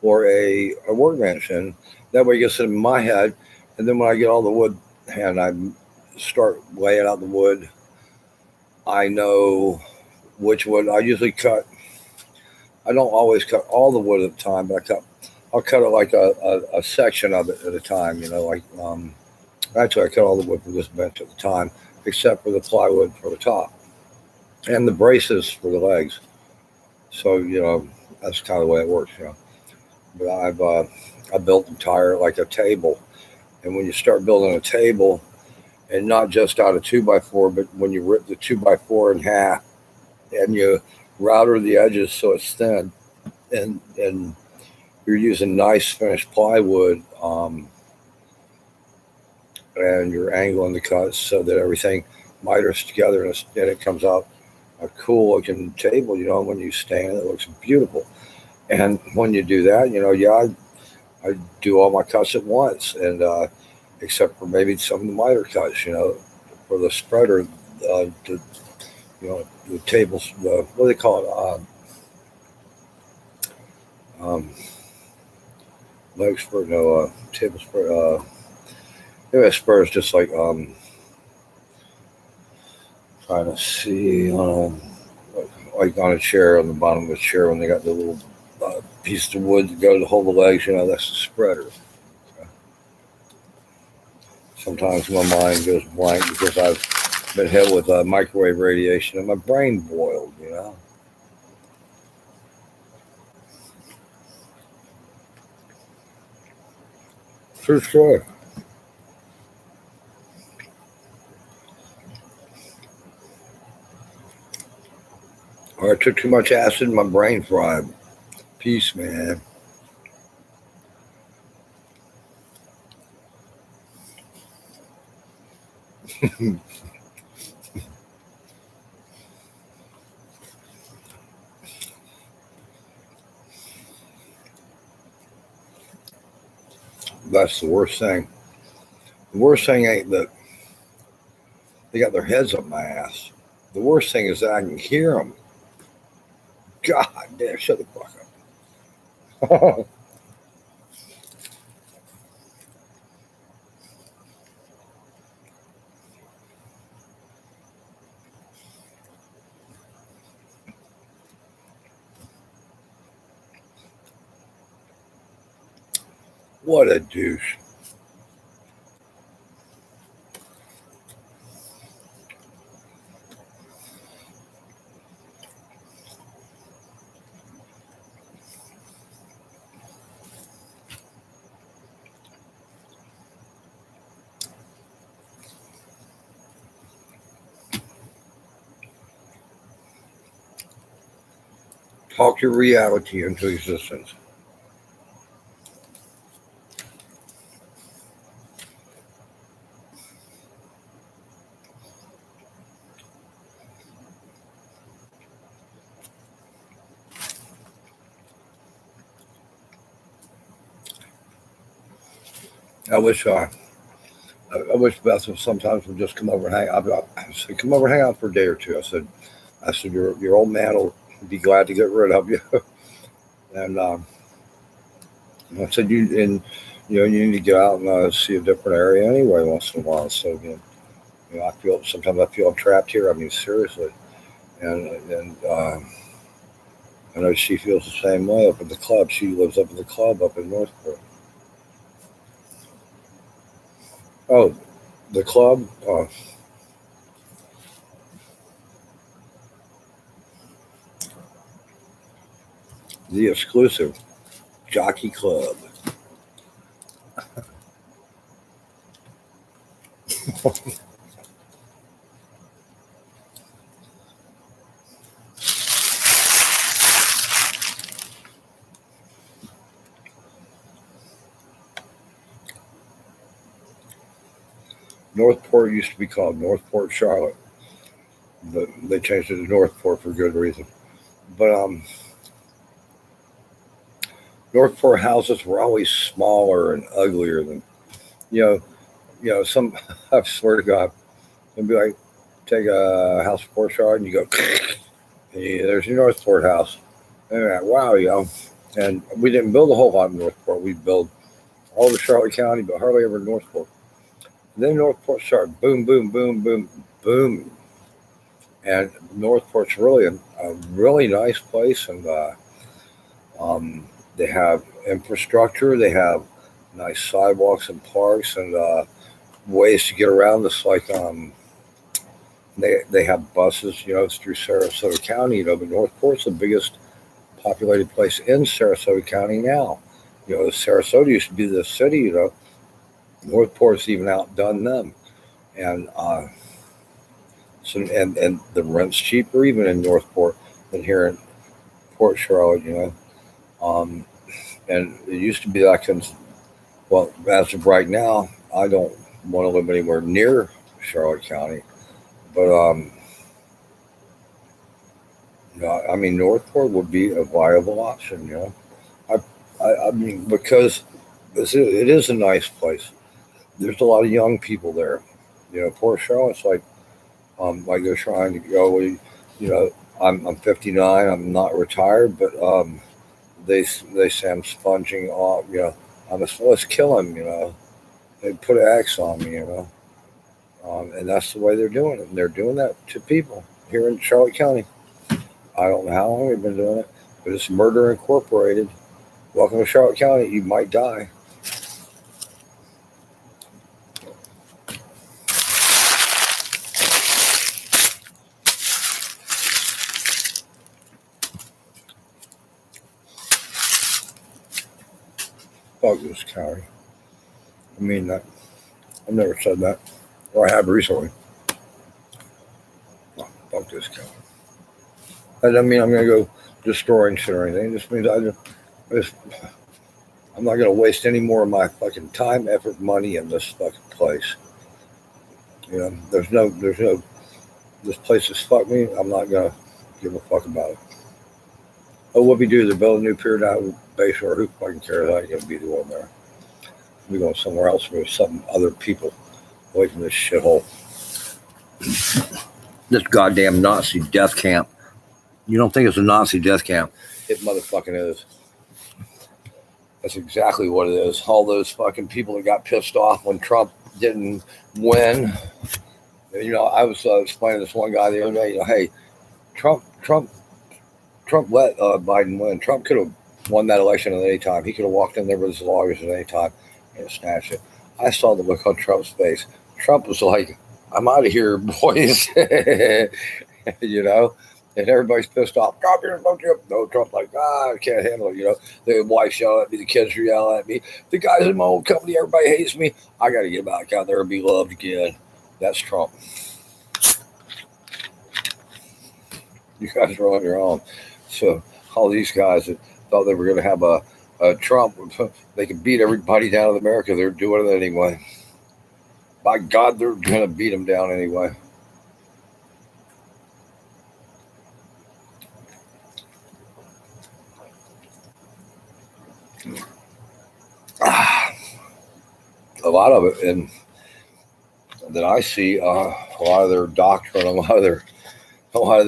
or a workbench, and that way it gets in my head. And then when I get all the wood and I start laying out the wood, I know which wood I usually cut. I don't always cut all the wood at a time, but I'll cut it like a section of it at a time. Actually, I cut all the wood for this bench at the time, except for the plywood for the top and the braces for the legs. So that's kind of the way it works. But I built entire like a table, and when you start building a table, and not just out of 2x4, but when you rip the 2x4 in half and you router the edges so it's thin, and you're using nice finished plywood, and you're angling the cuts so that everything miters together, and it comes out a cool looking table. When you stand, it looks beautiful. And when you do that, I do all my cuts at once, and except for maybe some of the miter cuts, for the spreader, the tables, what do they call it? Leg spur, no, table spur. Maybe a spur is just like trying to see on like on a chair on the bottom of a chair when they got the little piece of wood to go to hold the legs. That's the spreader. So sometimes my mind goes blank because I've been hit with microwave radiation and my brain boiled. True story. Or I took too much acid and my brain fried. Peace, man. That's the worst thing. The worst thing ain't that they got their heads up my ass. The worst thing is that I can hear them. God damn, shut the fuck up. What a douche. Talk your reality into existence. I wish I wish Beth would sometimes would just come over and hang out. I said, come over and hang out for a day or two. I said, your old man will be glad to get rid of you. And I said, you need to get out and see a different area anyway once in a while. So sometimes I feel I'm trapped here. I mean, seriously. And I know she feels the same way up at the club. She lives up at the club up in Northport. Oh, the club. The exclusive Jockey Club. Northport used to be called Northport Charlotte, but they changed it to Northport for good reason. But Northport houses were always smaller and uglier than you know. Some. I swear to God, it'd be like take a house of Port Charlotte and you go, hey, there's your Northport house. And you're like, wow. And we didn't build a whole lot in Northport. We built all over Charlotte County, but hardly ever Northport. And then Northport started boom, boom, boom, boom, boom. And Northport's really a really nice place, and um, they have infrastructure. They have nice sidewalks and parks and ways to get around. It's like they have buses, it's through Sarasota County. But Northport's the biggest populated place in Sarasota County now. Sarasota used to be the city. Northport's even outdone them, and and the rent's cheaper even in Northport than here in Port Charlotte. Um, and it used to be like, well, as of right now, I don't want to live anywhere near Charlotte County, but I mean, Northport would be a viable option. I mean, because it is a nice place. There's a lot of young people there. Port Charlotte's like they're trying to go. I'm 59. I'm not retired, but they say I'm sponging off. Let's kill him. They put an axe on me. And that's the way they're doing it. And they're doing that to people here in Charlotte County. I don't know how long they've been doing it. but it's Murder Incorporated. Welcome to Charlotte County. You might die. Fuck this county. I mean that. I've never said that, or I have recently. Oh, fuck this county. That doesn't mean I'm going to go destroying shit or anything. It just means I'm not going to waste any more of my fucking time, effort, money in this fucking place. You know, this place has fucked me. I'm not going to give a fuck about it. Oh, what we do? They're building a new pier down Bayshore. Who fucking cares? I ain't going to be the one there. We're going somewhere else with some other people away from this shithole. This goddamn Nazi death camp. You don't think it's a Nazi death camp? It motherfucking is. That's exactly what it is. All those fucking people that got pissed off when Trump didn't win. You know, I was explaining to this one guy the other day. You know, hey, Trump let Biden win. Trump could have won that election at any time. He could have walked in there with his lawyers at any time and snatched it. I saw the look on Trump's face. Trump was like, "I'm out of here, boys." You know. And everybody's pissed off. Come here, don't you? No, Trump's like, I can't handle it. You know, the wife yelling at me, the kids are yelling at me. The guys in my old company, everybody hates me. I got to get back out there and be loved again. That's Trump. You guys are on your own. So all these guys that thought they were going to have a Trump, they could beat everybody down in America. They're doing it anyway. By God, they're going to beat them down anyway. A lot of it, and that I see, a lot of their doctrine, a lot of their, a lot of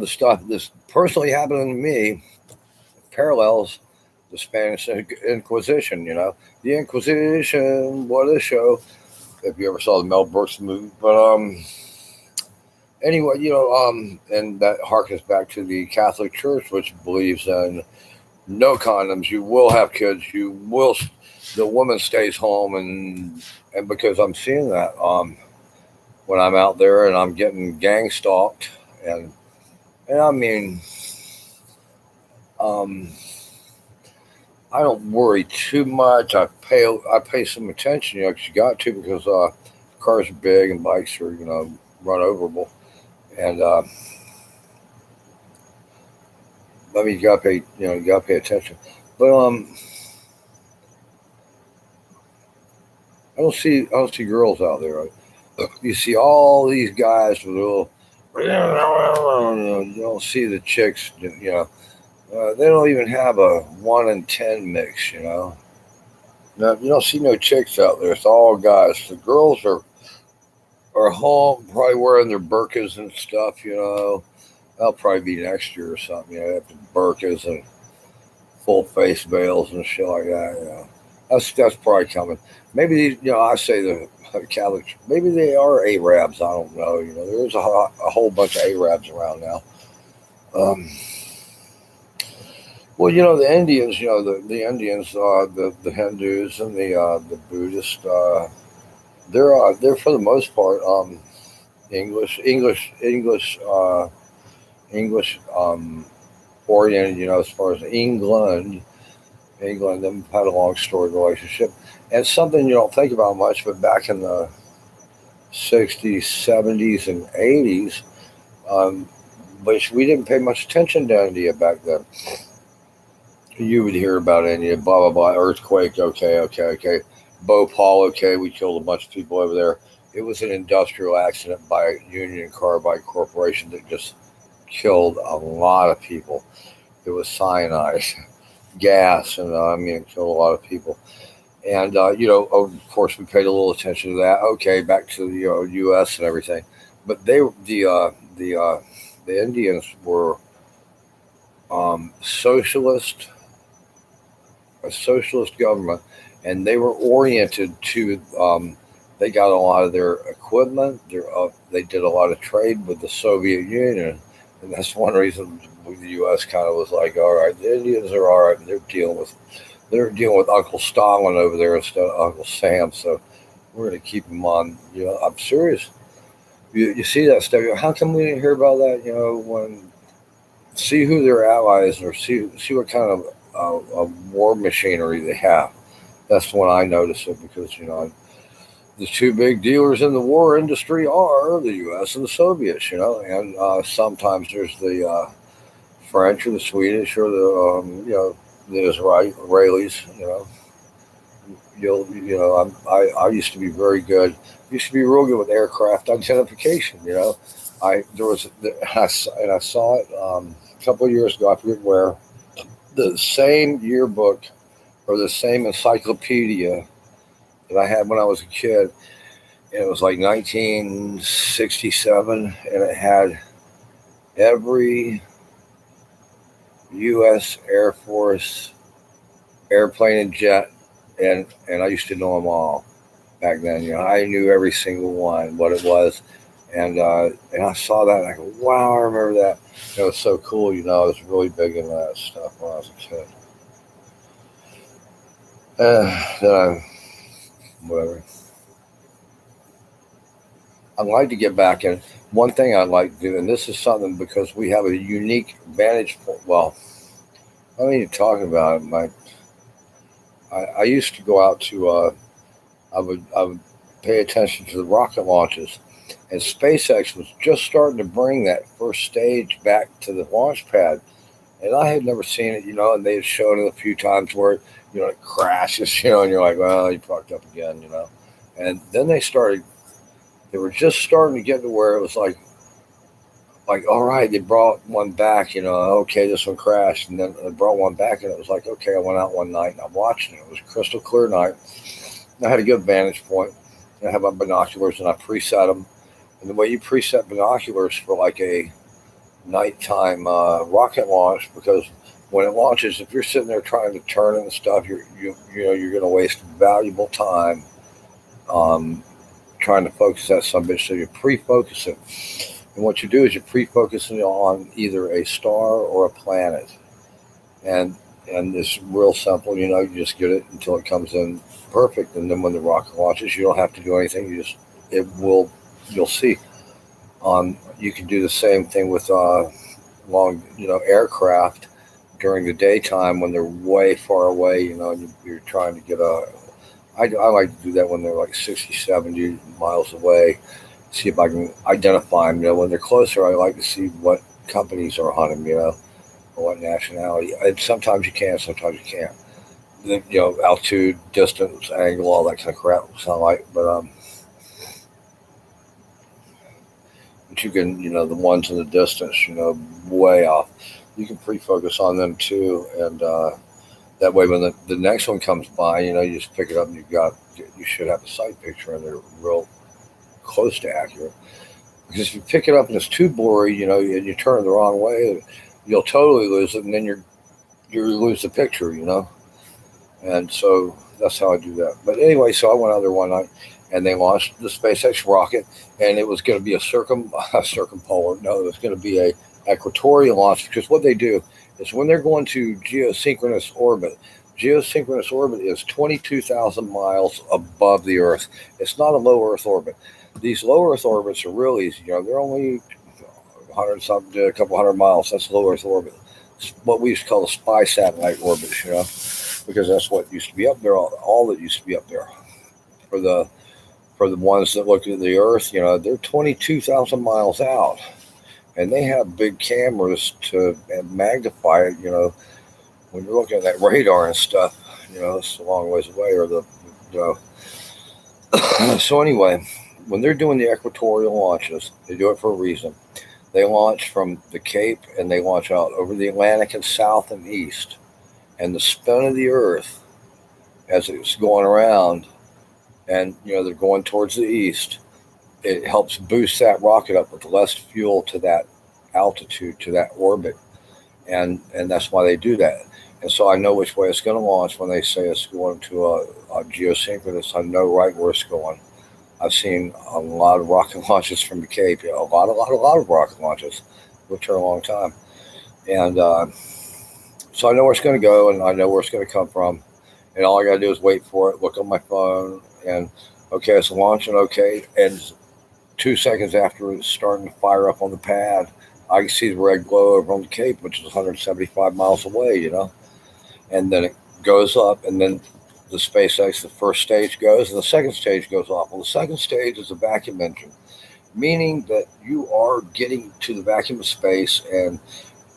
the stuff that's personally happening to me parallels the Spanish Inquisition. You know, the Inquisition. What a show! If you ever saw the Mel Brooks movie, but anyway, you know, and that harkens back to the Catholic Church, which believes in no condoms. You will have kids. You will. The woman stays home, and because I'm seeing that when I'm out there and I'm getting gang stalked, and I mean, I don't worry too much. I pay some attention, you know, 'cause you got to, because cars are big and bikes are, you know, run overable, and I mean, you gotta pay attention, but I don't see girls out there. You see all these guys with little. You don't see the chicks. You know, they don't even have a 1 in 10 mix. You know, no, you don't see no chicks out there. It's all guys. The girls are home, probably wearing their burkas and stuff. You know, that'll probably be next year or something. You know, after burkas and full face veils and shit like that. You know, that's probably coming. Maybe, you know, I say the Catholic. Maybe they are Arabs. I don't know. You know, there's a whole bunch of Arabs around now. Well, you know, the Indians. You know, the Indians, the Hindus and the Buddhists. They're for the most part English oriented. You know, as far as England, them had a long storied relationship. And something you don't think about much, but back in the 60s, 70s, and 80s, which we didn't pay much attention to India back then. You would hear about India, blah, blah, blah, earthquake, okay. Bhopal, okay, we killed a bunch of people over there. It was an industrial accident by Union Carbide Corporation that just killed a lot of people. It was cyanide gas, and it killed a lot of people. And you know, of course, we paid a little attention to that. Okay, back to the U.S. and everything, but the Indians were socialist, a socialist government, and they were oriented to. They got a lot of their equipment. They did a lot of trade with the Soviet Union, And that's one reason the U.S. kind of was like, all right, the Indians are all right. They're dealing with Uncle Stalin over there instead of Uncle Sam. So we're going to keep them on. I'm serious. You see that stuff. How come we didn't hear about that? When see who their allies are, see what kind of war machinery they have. That's when I notice it because the two big dealers in the war industry are the U.S. and the Soviets. And sometimes there's the French or the Swedish or the Israelis. I used to be very good. Used to be real good with aircraft identification. I saw it a couple of years ago. I forget where. The same yearbook or the same encyclopedia that I had when I was a kid. And it was like 1967, and it had every U.S. Air Force airplane and jet, and I used to know them all back then. I knew every single one, what it was, and I saw that, and I go, wow, I remember that. It was so cool. I was really big into that stuff when I was a kid. Then whatever. I'd like to get back in. One thing I'd like to do, and this is something because we have a unique vantage point. Well, I mean, you're talking about it. I used to go out to. I would pay attention to the rocket launches, and SpaceX was just starting to bring that first stage back to the launch pad, and I had never seen it. And they had shown it a few times where it crashes. And you're like, well, you fucked up again. And then they started. They were just starting to get to where it was like all right, they brought one back. Okay, this one crashed, and then they brought one back, and it was like, okay, I went out one night and I watched it. It was a crystal clear night. I had a good vantage point. I have my binoculars and I preset them. And the way you preset binoculars for like a nighttime rocket launch, because when it launches, if you're sitting there trying to turn it and stuff, you're going to waste valuable time um, trying to focus that some bitch. So you pre-focus it, and what you do is you pre-focus it on either a star or a planet, and it's real simple. You just get it until it comes in perfect, and then when the rocket launches, you don't have to do anything. It will, you'll see. You can do the same thing with long, aircraft during the daytime when they're way far away. You're trying to get a. I like to do that when they're like 60, 70 miles away. See if I can identify them. When they're closer, I like to see what companies are on them. Or what nationality. And sometimes you can, sometimes you can't. Altitude, distance, angle, all that kind of crap. Sound like, but you can, the ones in the distance, way off. You can pre-focus on them too, and that way when the next one comes by, you just pick it up and you should have a sight picture, and they're real close to accurate. Because if you pick it up and it's too blurry, and you turn it the wrong way, you'll totally lose it, and then you lose the picture, And so that's how I do that. But anyway, so I went out there one night, and they launched the SpaceX rocket, and it was going to be a circumpolar. No, it was going to be a equatorial launch, because what they do is when they're going to geosynchronous orbit. Geosynchronous orbit is 22,000 miles above the Earth. It's not a low Earth orbit. These low Earth orbits are real easy. They're only 100 something, a couple hundred miles. That's low Earth orbit. It's what we used to call the spy satellite orbits, because that's what used to be up there. All that used to be up there for the ones that look at the Earth. They're 22,000 miles out, and they have big cameras to magnify it. When you're looking at that radar and stuff, it's a long ways away. Or so anyway, when they're doing the equatorial launches, they do it for a reason. They launch from the Cape, and they launch out over the Atlantic and south and east. And the spin of the Earth as it's going around, and they're going towards the east, it helps boost that rocket up with less fuel to that altitude, to that orbit, and that's why they do that. And so I know which way it's going to launch when they say it's going to a geosynchronous. I know right where it's going. I've seen a lot of rocket launches from the Cape. A lot of rocket launches. which are a long time. And so I know where it's going to go, and I know where it's going to come from. And all I got to do is wait for it, look on my phone, and okay, it's launching, okay. And 2 seconds after it's starting to fire up on the pad, I can see the red glow over on the Cape, which is 175 miles away, And then it goes up, and then the SpaceX, the first stage goes, and the second stage goes off. Well, the second stage is a vacuum engine, meaning that you are getting to the vacuum of space, and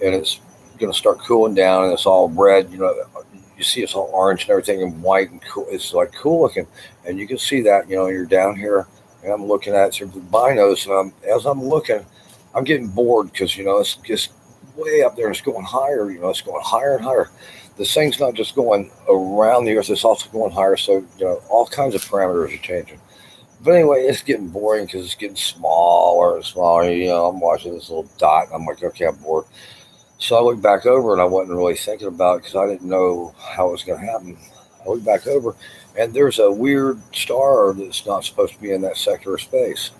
it's going to start cooling down, and it's all red. You see it's all orange and everything, and white and cool. It's like cool looking, and you can see that. You're down here, and I'm looking at it through the binos, and as I'm looking, I'm getting bored because it's just way up there. It's going higher. It's going higher and higher. This thing's not just going around the Earth; it's also going higher. So all kinds of parameters are changing. But anyway, it's getting boring because it's getting smaller and smaller. I'm watching this little dot, and I'm like, okay, I'm bored. So I looked back over, and I wasn't really thinking about it because I didn't know how it was going to happen. I looked back over, and there's a weird star that's not supposed to be in that sector of space.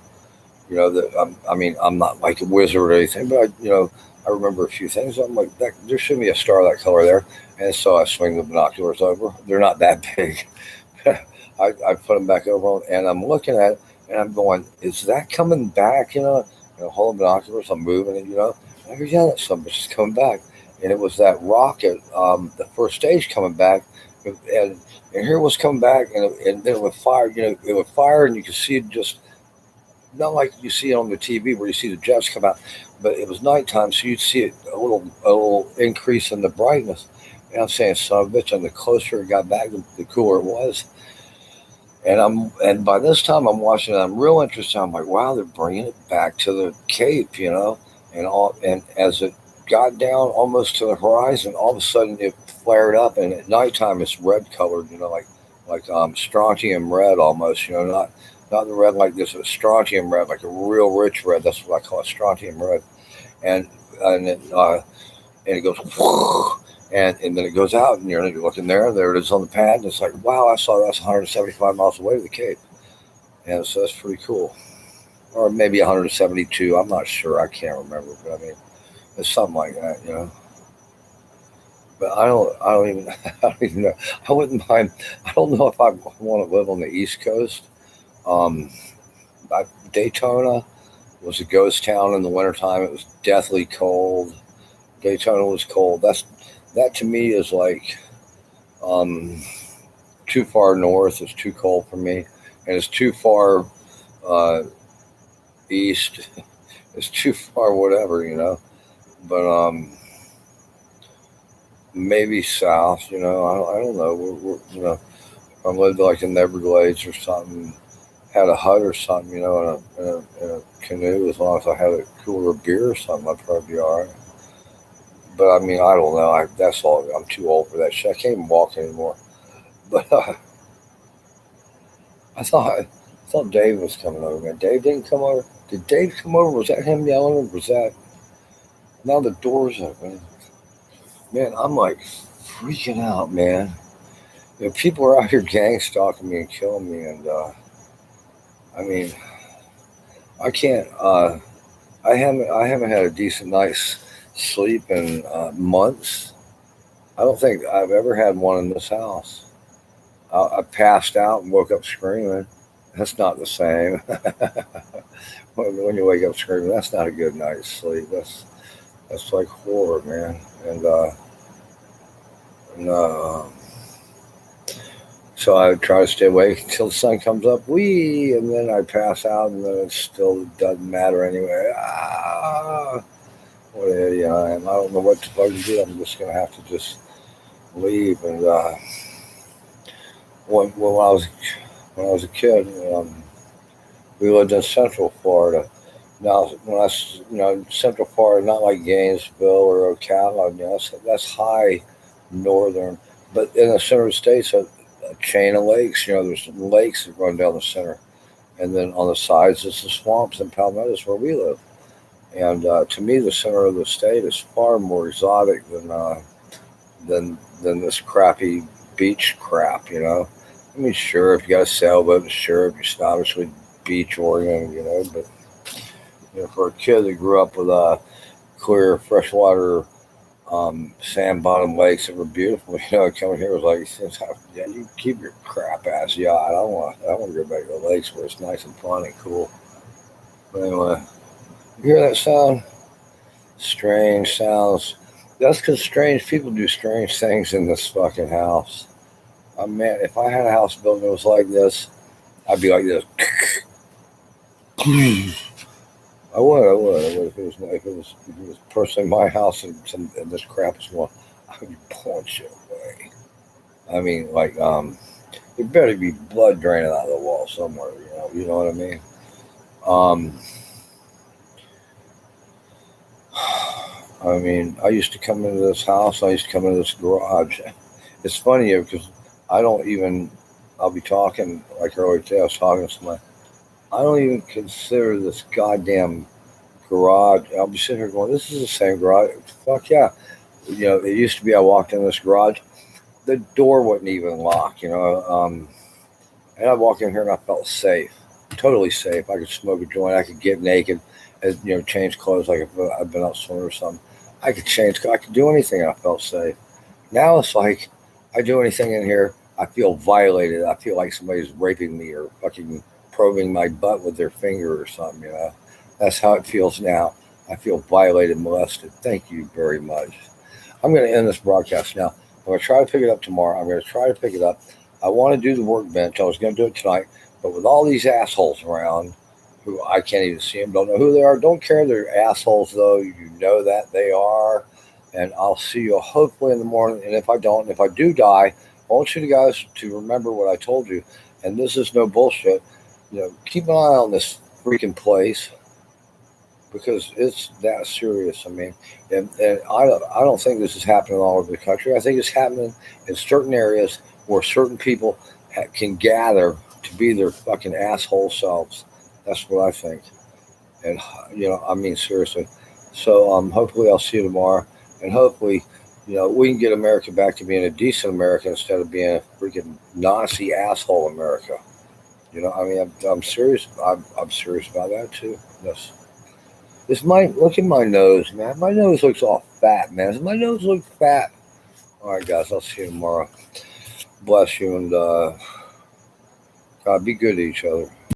I'm not like a wizard or anything, but I remember a few things. I'm like, there shouldn't be a star that color there. And so I swing the binoculars over. They're not that big. I put them back over, and I'm looking at it, and I'm going, is that coming back? Holding binoculars, I'm moving it, I go, yeah, that something's coming back. And it was that rocket, the first stage coming back, and here it was coming back, and then it would fire, it would fire, and you could see it just, not like you see it on the TV where you see the jets come out, but it was nighttime, so you'd see it a little increase in the brightness. And I'm saying, son of a bitch, and the closer it got back, the cooler it was. And by this time I'm watching it, I'm real interested. I'm like, wow, they're bringing it back to the Cape, and as it got down almost to the horizon, all of a sudden it flared up, and at nighttime it's red colored, like strontium red almost, not the red like this, but strontium red, like a real rich red. That's what I call it, strontium red, and and it, uh, and it goes. And then it goes out, and you're looking there it is on the pad, and it's like, wow, I saw that's 175 miles away to the Cape. And so that's pretty cool. Or maybe 172, I'm not sure, I can't remember, but I mean, it's something like that. But I don't even, I don't even know. I wouldn't mind, I don't know if I want to live on the East Coast. Um, Daytona was a ghost town in the wintertime. It was deathly cold. Daytona was cold. That to me is like um, too far north. It's too cold for me, and it's too far uh, east. It's too far, whatever. But maybe south. I don't know. If I lived like in the Everglades or something, had a hut or something, in a canoe. As long as I had a cooler of beer or something, I'd probably be all right. But I mean, I don't know. That's all. I'm too old for that shit. I can't even walk anymore. But I thought Dave was coming over. Man, Dave didn't come over. Did Dave come over? Was that him yelling? Or was that now the door's open? Man, I'm like freaking out, man. People are out here gang stalking me and killing me, and I mean, I can't. I haven't had a decent night's sleep in months. I don't think I've ever had one in this house. I passed out and woke up screaming. That's not the same. When you wake up screaming, that's not a good night's sleep. That's like horror, man. And so I try to stay awake until the sun comes up. And then I pass out, and then it still doesn't matter anyway. What an idiot I am. I don't know what to fucking do. I'm just gonna have to just leave. And when I was a kid, we lived in Central Florida. Now, Central Florida, not like Gainesville or Ocala. That's high northern, but in the center of the state's a chain of lakes. There's lakes that run down the center, and then on the sides it's the swamps and palmettos where we live. And to me, the center of the state is far more exotic than this crappy beach crap. I mean, sure, if you got a sailboat, sure, if you're snobbishly beach oriented, but for a kid that grew up with clear freshwater sand bottom lakes that were beautiful. Coming here was like, yeah, you keep your crap ass yacht. I want to go back to the lakes where it's nice and fun and cool. But anyway, you hear that sound? Strange sounds. That's because strange people do strange things in this fucking house. Man, if I had a house built that was like this, I'd be like this. I would. If it was personally my house and this crap was going, I would be pulling shit away. I mean, like, there better be blood draining out of the wall somewhere. You know what I mean. Um, I mean, I used to come into this house. I used to come into this garage. It's funny because I don't even. I'll be talking like earlier today. I was talking to somebody. I don't even consider this goddamn garage. I'll be sitting here going, "This is the same garage." Fuck yeah! It used to be. I walked in this garage. The door wouldn't even lock. And I walked in here and I felt safe, totally safe. I could smoke a joint. I could get naked, change clothes like if I'd been out swimming or something. I could change. I could do anything and I felt safe. Now it's like I do anything in here, I feel violated. I feel like somebody's raping me or fucking probing my butt with their finger or something. That's how it feels now. I feel violated, molested. Thank you very much. I'm going to end this broadcast now. I'm going to try to pick it up tomorrow. I'm going to try to pick it up. I want to do the workbench. I was going to do it tonight, but with all these assholes around who I can't even see them, don't know who they are, don't care. They're assholes, though. You know that they are. And I'll see you hopefully in the morning. And if I don't, if I do die, I want you guys to remember what I told you. And this is no bullshit. Keep an eye on this freaking place because it's that serious. I mean, and I don't think this is happening all over the country. I think it's happening in certain areas where certain people can gather to be their fucking asshole selves. That's what I think. And, I mean, seriously. So hopefully I'll see you tomorrow. And hopefully, we can get America back to being a decent America instead of being a freaking Nazi asshole America. I mean, I'm serious. I'm serious about that too. Look at my nose, man. My nose looks all fat, man. Does my nose look fat? All right, guys. I'll see you tomorrow. Bless you and God, be good to each other.